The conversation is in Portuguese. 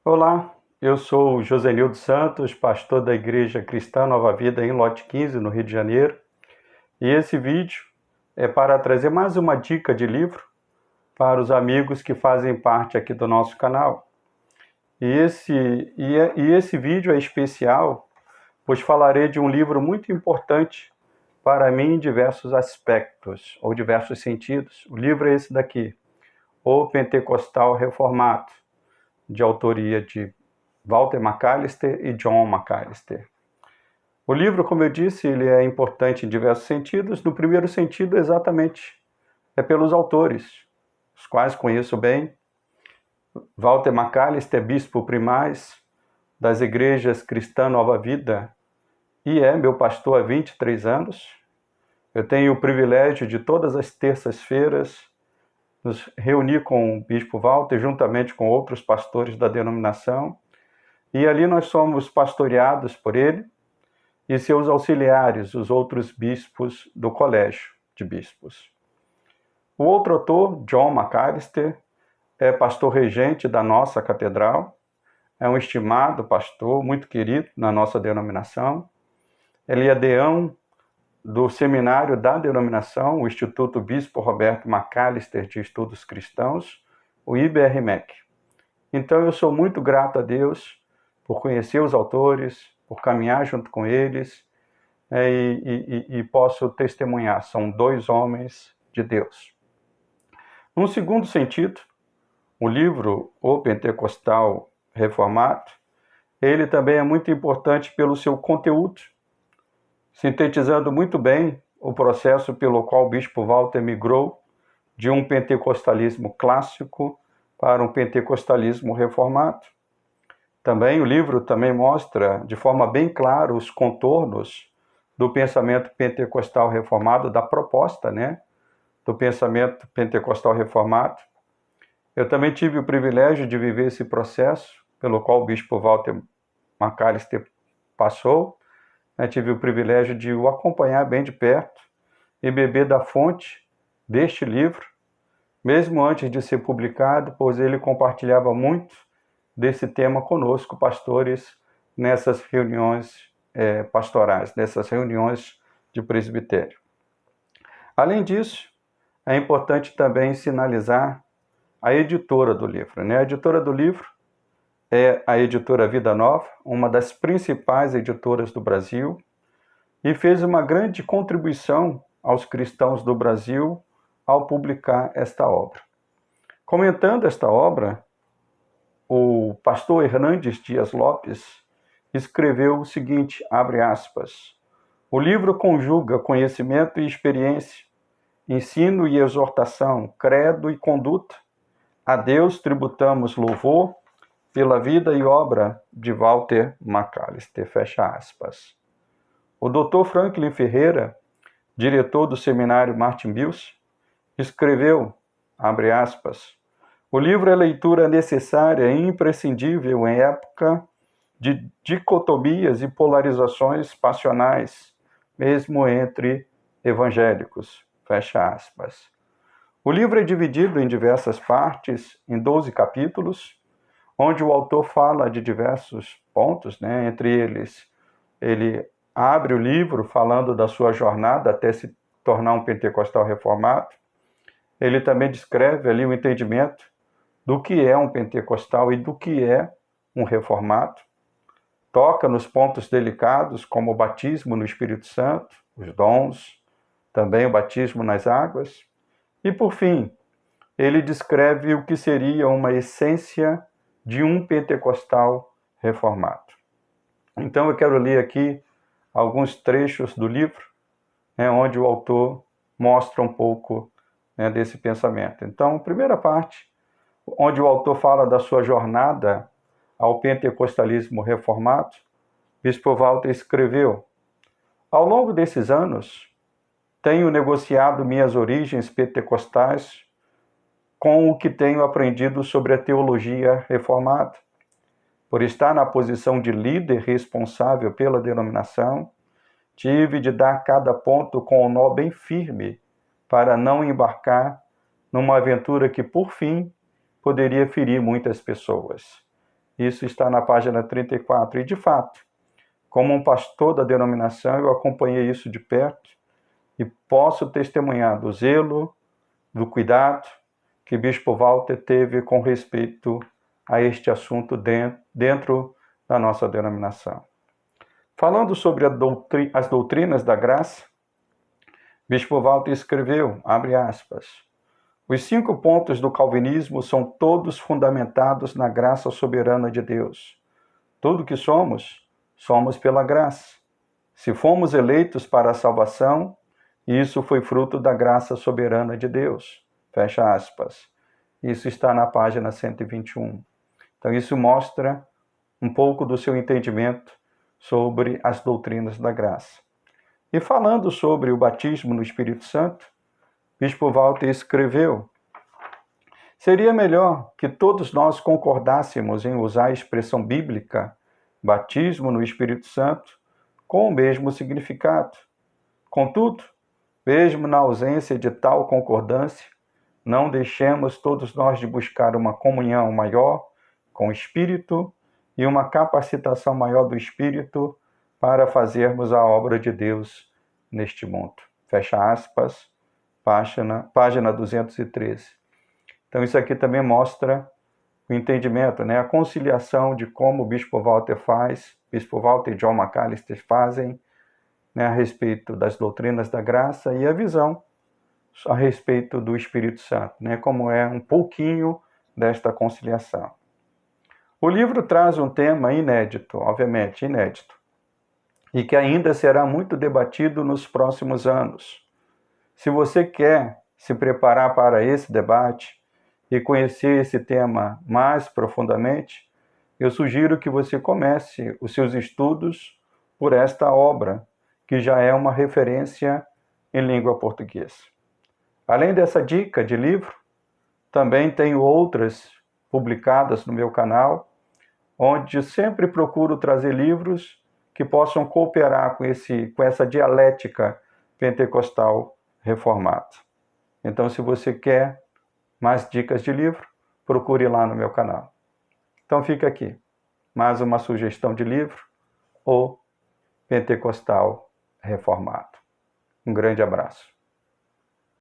Olá, eu sou o Josenildo Santos, pastor da Igreja Cristã Nova Vida em Lote 15, no Rio de Janeiro. E esse vídeo é para trazer mais uma dica de livro para os amigos que fazem parte aqui do nosso canal. E esse vídeo é especial, pois falarei de um livro muito importante para mim em diversos aspectos, ou diversos sentidos. O livro é esse daqui, O Pentecostal Reformado, de autoria de Walter McAllister e John McAllister. O livro, como eu disse, ele é importante em diversos sentidos. No primeiro sentido, exatamente, é pelos autores, os quais conheço bem. Walter McAllister, bispo primaz das igrejas Cristã Nova Vida, e é meu pastor há 23 anos. Eu tenho o privilégio de todas as terças-feiras nos reunir com o bispo Walter, juntamente com outros pastores da denominação, e ali nós somos pastoreados por ele e seus auxiliares, os outros bispos do colégio de bispos. O outro autor, John McAllister, é pastor regente da nossa catedral, é um estimado pastor, muito querido na nossa denominação. Ele é deão do seminário da denominação, o Instituto Bispo Roberto McAllister de Estudos Cristãos, o IBRMEC. Então eu sou muito grato a Deus por conhecer os autores, por caminhar junto com eles, e posso testemunhar, são dois homens de Deus. Num segundo sentido, o livro O Pentecostal Reformado, ele também é muito importante pelo seu conteúdo, sintetizando muito bem o processo pelo qual o bispo Walter migrou de um pentecostalismo clássico para um pentecostalismo reformado. Também o livro também mostra de forma bem clara os contornos do pensamento pentecostal reformado, da proposta, do pensamento pentecostal reformado. Eu também tive o privilégio de viver esse processo pelo qual o bispo Walter McAllister passou. Tive o privilégio de o acompanhar bem de perto e beber da fonte deste livro, mesmo antes de ser publicado, pois ele compartilhava muito desse tema conosco, pastores, nessas reuniões pastorais, nessas reuniões de presbitério. Além disso, é importante também sinalizar a editora do livro. A editora do livro é a editora Vida Nova, uma das principais editoras do Brasil, e fez uma grande contribuição aos cristãos do Brasil ao publicar esta obra. Comentando esta obra, o pastor Hernandes Dias Lopes escreveu o seguinte, abre aspas, o livro conjuga conhecimento e experiência, ensino e exortação, credo e conduta. A Deus tributamos louvor pela vida e obra de Walter McAllister, fecha aspas. O Dr. Franklin Ferreira, diretor do seminário Martin Bills, escreveu, abre aspas, o livro é leitura necessária e imprescindível em época de dicotomias e polarizações passionais, mesmo entre evangélicos, fecha aspas. O livro é dividido em diversas partes, em 12 capítulos, onde o autor fala de diversos pontos, entre eles, ele abre o livro falando da sua jornada até se tornar um pentecostal reformado. Ele também descreve ali o entendimento do que é um pentecostal e do que é um reformado. Toca nos pontos delicados, como o batismo no Espírito Santo, os dons, também o batismo nas águas. E, por fim, ele descreve o que seria uma essência de um pentecostal reformado. Então, eu quero ler aqui alguns trechos do livro, onde o autor mostra um pouco desse pensamento. Então, primeira parte, onde o autor fala da sua jornada ao pentecostalismo reformado, bispo Walter escreveu, ao longo desses anos, tenho negociado minhas origens pentecostais com o que tenho aprendido sobre a teologia reformada. Por estar na posição de líder responsável pela denominação, tive de dar cada ponto com o nó bem firme para não embarcar numa aventura que, por fim, poderia ferir muitas pessoas. Isso está na página 34. E, de fato, como um pastor da denominação, eu acompanhei isso de perto e posso testemunhar do zelo, do cuidado que Bispo Walter teve com respeito a este assunto dentro da nossa denominação. Falando sobre as doutrinas da graça, Bispo Walter escreveu, abre aspas, os 5 pontos do calvinismo são todos fundamentados na graça soberana de Deus. Tudo que somos, somos pela graça. Se fomos eleitos para a salvação, isso foi fruto da graça soberana de Deus. Fecha aspas. Isso está na página 121. Então, isso mostra um pouco do seu entendimento sobre as doutrinas da graça. E falando sobre o batismo no Espírito Santo, Bispo Walter escreveu, seria melhor que todos nós concordássemos em usar a expressão bíblica, batismo no Espírito Santo, com o mesmo significado. Contudo, mesmo na ausência de tal concordância, não deixemos todos nós de buscar uma comunhão maior com o Espírito e uma capacitação maior do Espírito para fazermos a obra de Deus neste mundo. Fecha aspas, página 213. Então isso aqui também mostra o entendimento, a conciliação de como o Bispo Walter faz, Bispo Walter e John McAllister fazem, a respeito das doutrinas da graça e a visão a respeito do Espírito Santo, como é um pouquinho desta conciliação. O livro traz um tema inédito, obviamente inédito, e que ainda será muito debatido nos próximos anos. Se você quer se preparar para esse debate e conhecer esse tema mais profundamente, eu sugiro que você comece os seus estudos por esta obra, que já é uma referência em língua portuguesa. Além dessa dica de livro, também tenho outras publicadas no meu canal, onde sempre procuro trazer livros que possam cooperar com essa dialética pentecostal reformada. Então, se você quer mais dicas de livro, procure lá no meu canal. Então fica aqui, mais uma sugestão de livro, O Pentecostal Reformado. Um grande abraço.